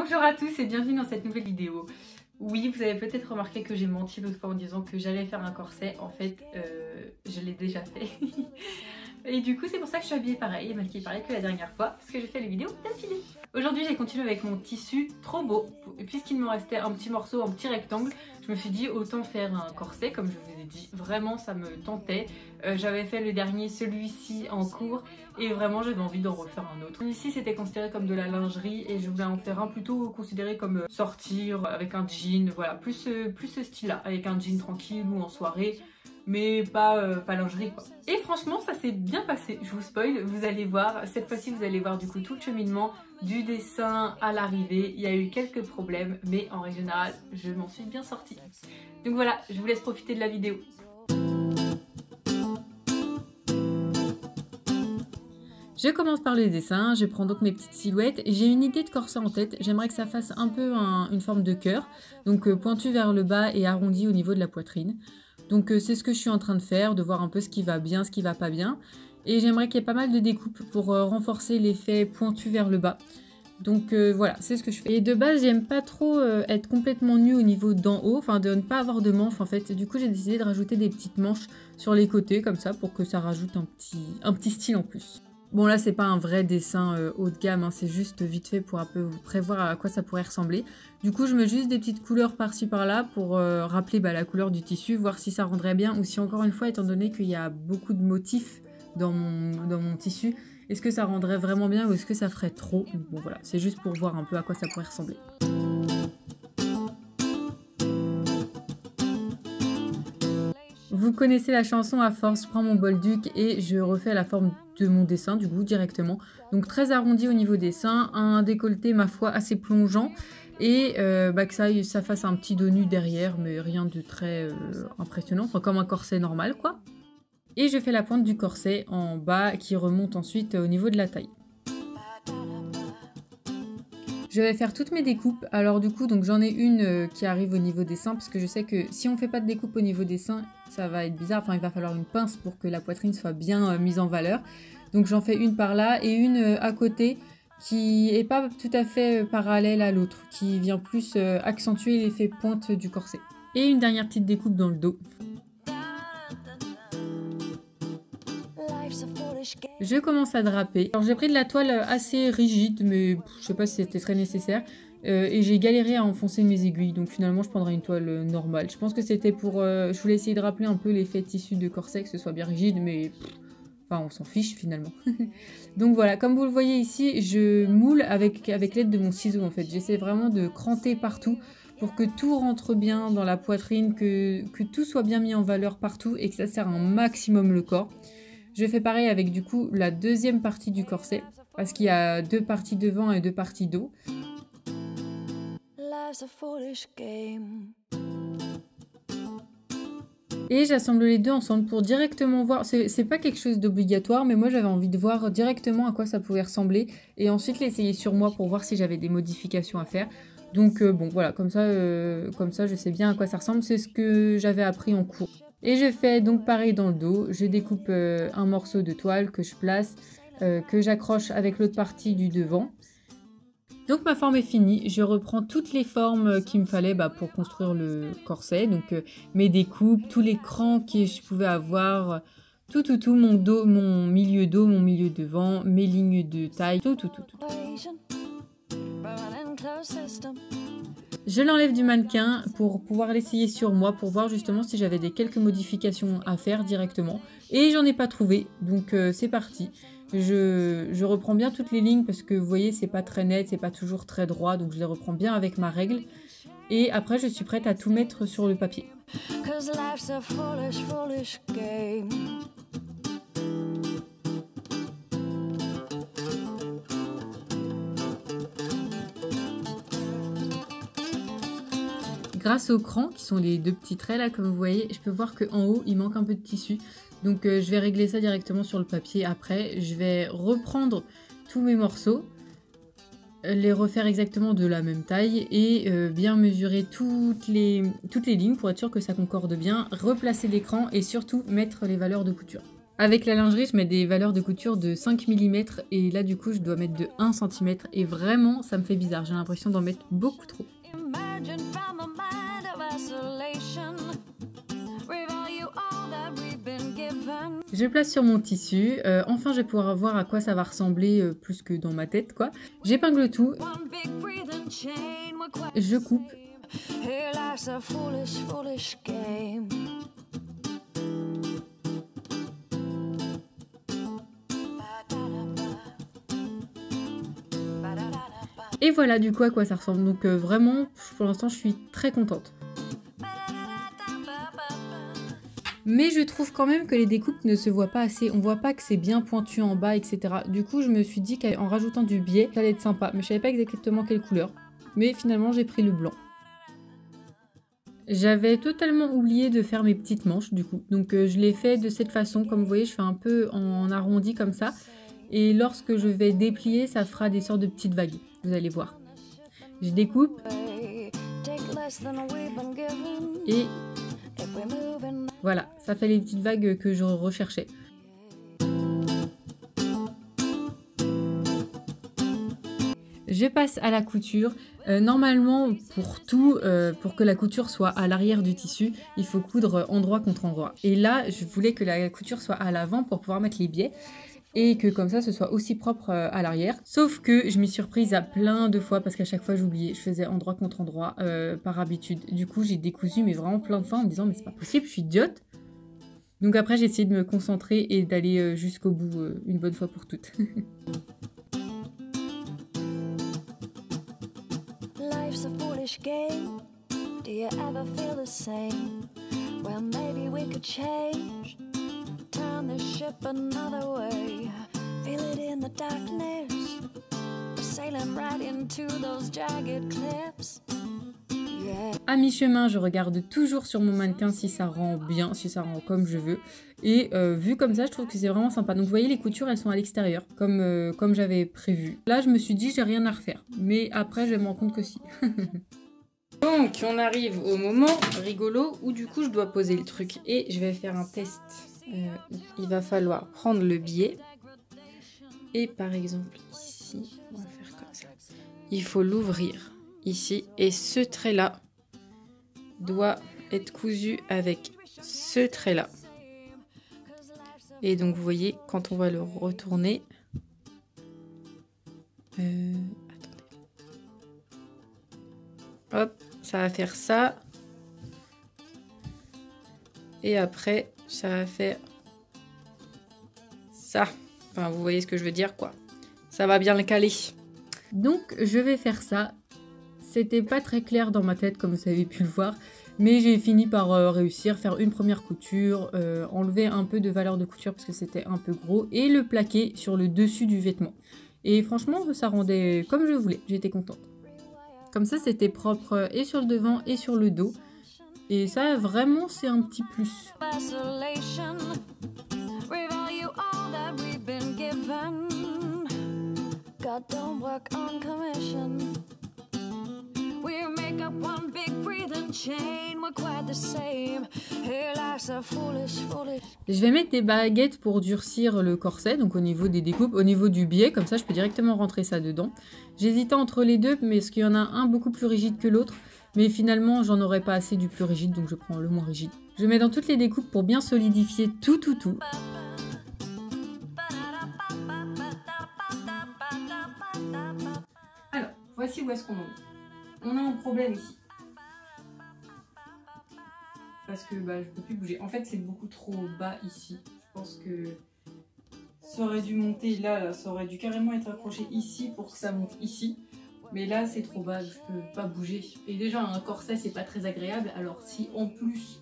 Bonjour à tous et bienvenue dans cette nouvelle vidéo. Oui, vous avez peut-être remarqué que j'ai menti l'autre fois en disant que j'allais faire un corset. En fait, je l'ai déjà fait. Et du coup, c'est pour ça que je suis habillée pareil et maquillée pareil que la dernière fois, parce que j'ai fait les vidéos d'affilée. Aujourd'hui, j'ai continué avec mon tissu trop beau. Et puisqu'il me restait un petit morceau, un petit rectangle, je me suis dit autant faire un corset, comme je vous ai dit. Vraiment, ça me tentait. J'avais fait le dernier, celui-ci en cours, et vraiment, j'avais envie d'en refaire un autre. Ici, c'était considéré comme de la lingerie, et je voulais en faire un plutôt considéré comme sortir avec un jean, voilà, plus ce style-là, avec un jean tranquille ou en soirée. Mais pas lingerie quoi. Et franchement ça s'est bien passé, je vous spoil, vous allez voir, cette fois-ci vous allez voir du coup tout le cheminement du dessin à l'arrivée. Il y a eu quelques problèmes mais en règle générale je m'en suis bien sortie. Donc voilà, je vous laisse profiter de la vidéo. Je commence par les dessins, je prends donc mes petites silhouettes et j'ai une idée de corset en tête. J'aimerais que ça fasse un peu une forme de cœur, donc pointu vers le bas et arrondi au niveau de la poitrine. Donc c'est ce que je suis en train de faire, de voir un peu ce qui va bien, ce qui va pas bien. Et j'aimerais qu'il y ait pas mal de découpes pour renforcer l'effet pointu vers le bas. Donc voilà, c'est ce que je fais. Et de base, j'aime pas trop être complètement nue au niveau d'en haut, enfin de ne pas avoir de manches en fait. Du coup, j'ai décidé de rajouter des petites manches sur les côtés comme ça pour que ça rajoute un petit style en plus. Bon là c'est pas un vrai dessin haut de gamme, hein, c'est juste vite fait pour un peu vous prévoir à quoi ça pourrait ressembler. Du coup je mets juste des petites couleurs par-ci par-là pour rappeler la couleur du tissu, voir si ça rendrait bien ou si encore une fois étant donné qu'il y a beaucoup de motifs dans mon tissu, est-ce que ça rendrait vraiment bien ou est-ce que ça ferait trop. Donc, bon voilà, c'est juste pour voir un peu à quoi ça pourrait ressembler. Vous connaissez la chanson à force, je prends mon bolduc et je refais la forme de mon dessin du coup directement. Donc très arrondi au niveau des seins, un décolleté ma foi assez plongeant et que ça fasse un petit dos nu derrière mais rien de très impressionnant, enfin comme un corset normal quoi. Et je fais la pointe du corset en bas qui remonte ensuite au niveau de la taille. Je vais faire toutes mes découpes, alors du coup donc j'en ai une qui arrive au niveau des seins parce que je sais que si on fait pas de découpe au niveau des seins ça va être bizarre, enfin il va falloir une pince pour que la poitrine soit bien mise en valeur. Donc j'en fais une par là et une à côté qui est pas tout à fait parallèle à l'autre, qui vient plus accentuer l'effet pointe du corset. Et une dernière petite découpe dans le dos. Je commence à draper. Alors j'ai pris de la toile assez rigide, mais je sais pas si c'était très nécessaire. Et j'ai galéré à enfoncer mes aiguilles, donc finalement je prendrai une toile normale. Je pense que c'était pour... je voulais essayer de rappeler un peu l'effet tissu de corset, que ce soit bien rigide, mais... Enfin, on s'en fiche finalement. Donc voilà, comme vous le voyez ici, je moule avec l'aide de mon ciseau en fait. J'essaie vraiment de cranter partout pour que tout rentre bien dans la poitrine, que tout soit bien mis en valeur partout et que ça serre un maximum le corps. Je fais pareil avec du coup la deuxième partie du corset, parce qu'il y a deux parties devant et deux parties dos. Et j'assemble les deux ensemble pour directement voir, c'est pas quelque chose d'obligatoire, mais moi j'avais envie de voir directement à quoi ça pouvait ressembler, et ensuite l'essayer sur moi pour voir si j'avais des modifications à faire. Donc bon voilà, comme ça je sais bien à quoi ça ressemble, c'est ce que j'avais appris en cours. Et je fais donc pareil dans le dos, je découpe un morceau de toile que je place, que j'accroche avec l'autre partie du devant. Donc ma forme est finie, je reprends toutes les formes qu'il me fallait pour construire le corset, donc mes découpes, tous les crans que je pouvais avoir, tout, mon dos, mon milieu dos, mon milieu devant, mes lignes de taille, tout. Je l'enlève du mannequin pour pouvoir l'essayer sur moi, pour voir justement si j'avais quelques modifications à faire directement. Et j'en ai pas trouvé, donc c'est parti. Je reprends bien toutes les lignes parce que vous voyez, c'est pas très net, c'est pas toujours très droit, donc je les reprends bien avec ma règle. Et après, je suis prête à tout mettre sur le papier. Grâce aux crans, qui sont les deux petits traits là, comme vous voyez, je peux voir qu'en haut, il manque un peu de tissu. Donc je vais régler ça directement sur le papier. Après, je vais reprendre tous mes morceaux, les refaire exactement de la même taille et bien mesurer toutes les lignes pour être sûr que ça concorde bien, replacer l'écran et surtout mettre les valeurs de couture. Avec la lingerie, je mets des valeurs de couture de 5 mm et là du coup je dois mettre de 1 cm et vraiment ça me fait bizarre, j'ai l'impression d'en mettre beaucoup trop. Je place sur mon tissu, enfin je vais pouvoir voir à quoi ça va ressembler plus que dans ma tête quoi. J'épingle tout, je coupe. Et voilà du coup à quoi ça ressemble, donc vraiment pour l'instant je suis très contente. Mais je trouve quand même que les découpes ne se voient pas assez, on voit pas que c'est bien pointu en bas etc. Du coup je me suis dit qu'en rajoutant du biais ça allait être sympa, mais je savais pas exactement quelle couleur. Mais finalement j'ai pris le blanc. J'avais totalement oublié de faire mes petites manches du coup, donc je l'ai fait de cette façon, comme vous voyez je fais un peu en arrondi comme ça. Et lorsque je vais déplier, ça fera des sortes de petites vagues. Vous allez voir. Je découpe. Et voilà, ça fait les petites vagues que je recherchais. Je passe à la couture. Normalement, pour tout, pour que la couture soit à l'arrière du tissu, il faut coudre endroit contre endroit. Et là, je voulais que la couture soit à l'avant pour pouvoir mettre les biais. Et que comme ça ce soit aussi propre à l'arrière. Sauf que je m'y suis surprise à plein de fois parce qu'à chaque fois j'oubliais, je faisais endroit contre endroit par habitude. Du coup j'ai décousu mais vraiment plein de fois en me disant mais c'est pas possible, je suis idiote. Donc après j'ai essayé de me concentrer et d'aller jusqu'au bout une bonne fois pour toutes. Life's a foolish game. Do you ever feel the same? Well maybe we could change. Turn the ship another way. Feel it in the darkness. We're sailing right into those jagged cliffs. Yeah. À mi-chemin, je regarde toujours sur mon mannequin si ça rend bien, si ça rend comme je veux. Et vu comme ça, je trouve que c'est vraiment sympa. Donc vous voyez, les coutures, elles sont à l'extérieur, comme j'avais prévu. Là, je me suis dit, j'ai rien à refaire. Mais après, je vais me rendre compte que si. Donc, on arrive au moment rigolo où du coup, je dois poser le truc. Et je vais faire un test. Il va falloir prendre le biais et par exemple ici, on va faire comme ça. Il faut l'ouvrir ici et ce trait là doit être cousu avec ce trait là. Et donc vous voyez quand on va le retourner, attendez. Hop, ça va faire ça et après ça va faire ça. Enfin, vous voyez ce que je veux dire, quoi. Ça va bien le caler. Donc, je vais faire ça. C'était pas très clair dans ma tête, comme vous avez pu le voir. Mais j'ai fini par réussir, faire une première couture, enlever un peu de valeur de couture parce que c'était un peu gros, et le plaquer sur le dessus du vêtement. Et franchement, ça rendait comme je voulais. J'étais contente. Comme ça, c'était propre et sur le devant et sur le dos. Et ça, vraiment, c'est un petit plus. Je vais mettre des baguettes pour durcir le corset, donc au niveau des découpes, au niveau du biais, comme ça je peux directement rentrer ça dedans. J'hésitais entre les deux, mais parce qu'il y en a un beaucoup plus rigide que l'autre, mais finalement j'en aurais pas assez du plus rigide, donc je prends le moins rigide. Je mets dans toutes les découpes pour bien solidifier tout. Alors, voici où est-ce qu'on en est. On a un problème ici. Parce que je peux plus bouger. En fait, c'est beaucoup trop bas ici. Je pense que ça aurait dû monter là, ça aurait dû carrément être accroché ici pour que ça monte ici. Mais là, c'est trop bas, je peux pas bouger. Et déjà, un corset, c'est pas très agréable. Alors si en plus,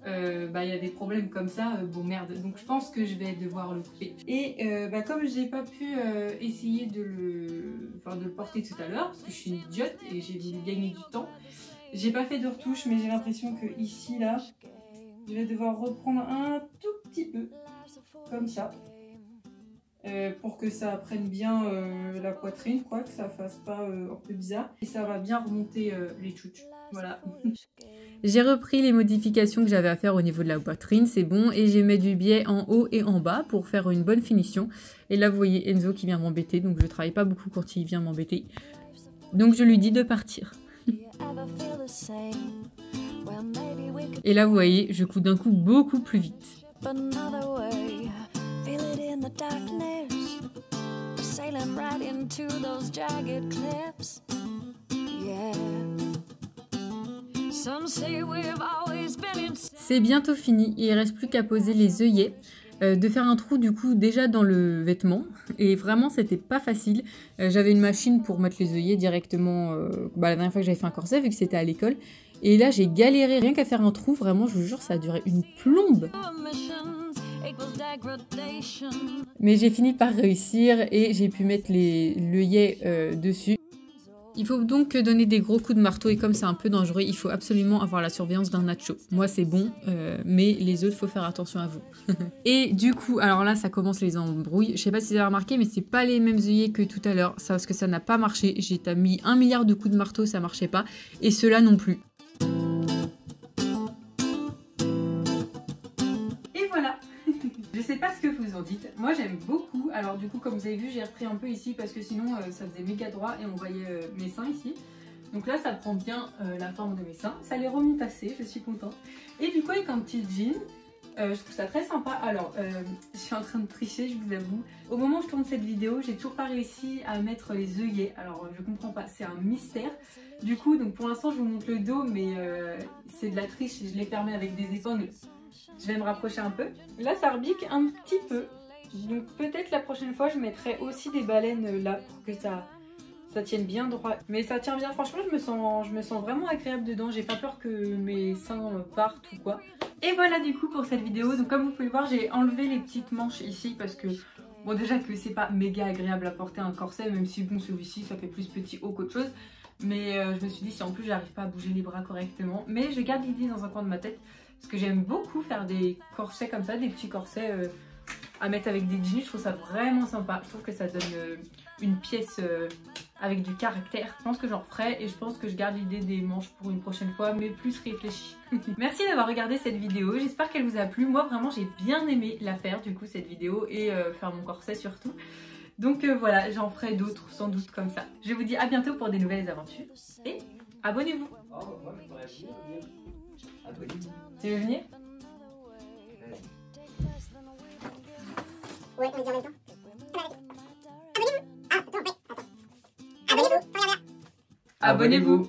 y a des problèmes comme ça, bon merde. Donc je pense que je vais devoir le couper. Et comme j'ai pas pu essayer de le porter tout à l'heure, parce que je suis une idiote et j'ai voulu gagner du temps, j'ai pas fait de retouche, mais j'ai l'impression que ici, là, je vais devoir reprendre un tout petit peu, comme ça, pour que ça prenne bien la poitrine, quoi, que ça fasse pas un peu bizarre. Et ça va bien remonter les tchouches, voilà. J'ai repris les modifications que j'avais à faire au niveau de la poitrine, c'est bon. Et j'ai mis du biais en haut et en bas pour faire une bonne finition. Et là, vous voyez Enzo qui vient m'embêter. Donc, je travaille pas beaucoup quand il vient m'embêter. Donc, je lui dis de partir. Et là, vous voyez, je couds d'un coup beaucoup plus vite. C'est bientôt fini, il ne reste plus qu'à poser les œillets, de faire un trou du coup déjà dans le vêtement, et vraiment c'était pas facile. J'avais une machine pour mettre les œillets directement, la dernière fois que j'avais fait un corset vu que c'était à l'école, et là j'ai galéré rien qu'à faire un trou, vraiment je vous jure ça a duré une plombe. Mais j'ai fini par réussir et j'ai pu mettre l'œillet dessus. Il faut donc donner des gros coups de marteau et comme c'est un peu dangereux, il faut absolument avoir la surveillance d'un nacho. Moi c'est bon, mais les autres, faut faire attention à vous. Et du coup, alors là ça commence les embrouilles. Je sais pas si vous avez remarqué, mais c'est pas les mêmes œillets que tout à l'heure. Ça parce que ça n'a pas marché. J'ai mis 1 milliard de coups de marteau, ça marchait pas. Et ceux-là non plus. Et voilà. Je sais pas ce que vous en dites, moi j'aime beaucoup. Alors du coup comme vous avez vu j'ai repris un peu ici parce que sinon ça faisait méga droit et on voyait mes seins ici. Donc là ça prend bien la forme de mes seins, ça les remonte assez, je suis contente. Et du coup avec un petit jean, je trouve ça très sympa. Alors je suis en train de tricher, je vous avoue. Au moment où je tourne cette vidéo j'ai toujours pas réussi à mettre les œillets. Alors je comprends pas, c'est un mystère. Du coup donc pour l'instant je vous montre le dos mais c'est de la triche, je l'ai fermé avec des épingles. Je vais me rapprocher un peu. Là, ça rebique un petit peu. Donc peut-être la prochaine fois, je mettrai aussi des baleines là pour que ça tienne bien droit. Mais ça tient bien. Franchement, je me sens vraiment agréable dedans. J'ai pas peur que mes seins partent ou quoi. Et voilà du coup pour cette vidéo. Donc comme vous pouvez voir, j'ai enlevé les petites manches ici parce que... Bon déjà que c'est pas méga agréable à porter un corset, même si bon celui-ci ça fait plus petit haut qu'autre chose. Mais je me suis dit si en plus j'arrive pas à bouger les bras correctement. Mais je garde l'idée dans un coin de ma tête. Parce que j'aime beaucoup faire des corsets comme ça, des petits corsets à mettre avec des jeans. Je trouve ça vraiment sympa. Je trouve que ça donne une pièce avec du caractère. Je pense que j'en referai et je pense que je garde l'idée des manches pour une prochaine fois, mais plus réfléchie. Merci d'avoir regardé cette vidéo. J'espère qu'elle vous a plu. Moi, vraiment, j'ai bien aimé la faire, du coup, cette vidéo et faire mon corset surtout. Donc voilà, j'en ferai d'autres sans doute comme ça. Je vous dis à bientôt pour des nouvelles aventures et abonnez-vous. Abonnez-vous. Tu veux venir? Ouais, on dit en même temps. Abonnez-vous. Abonnez-vous.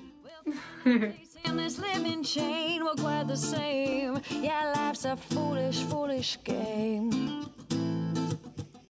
Abonnez-vous.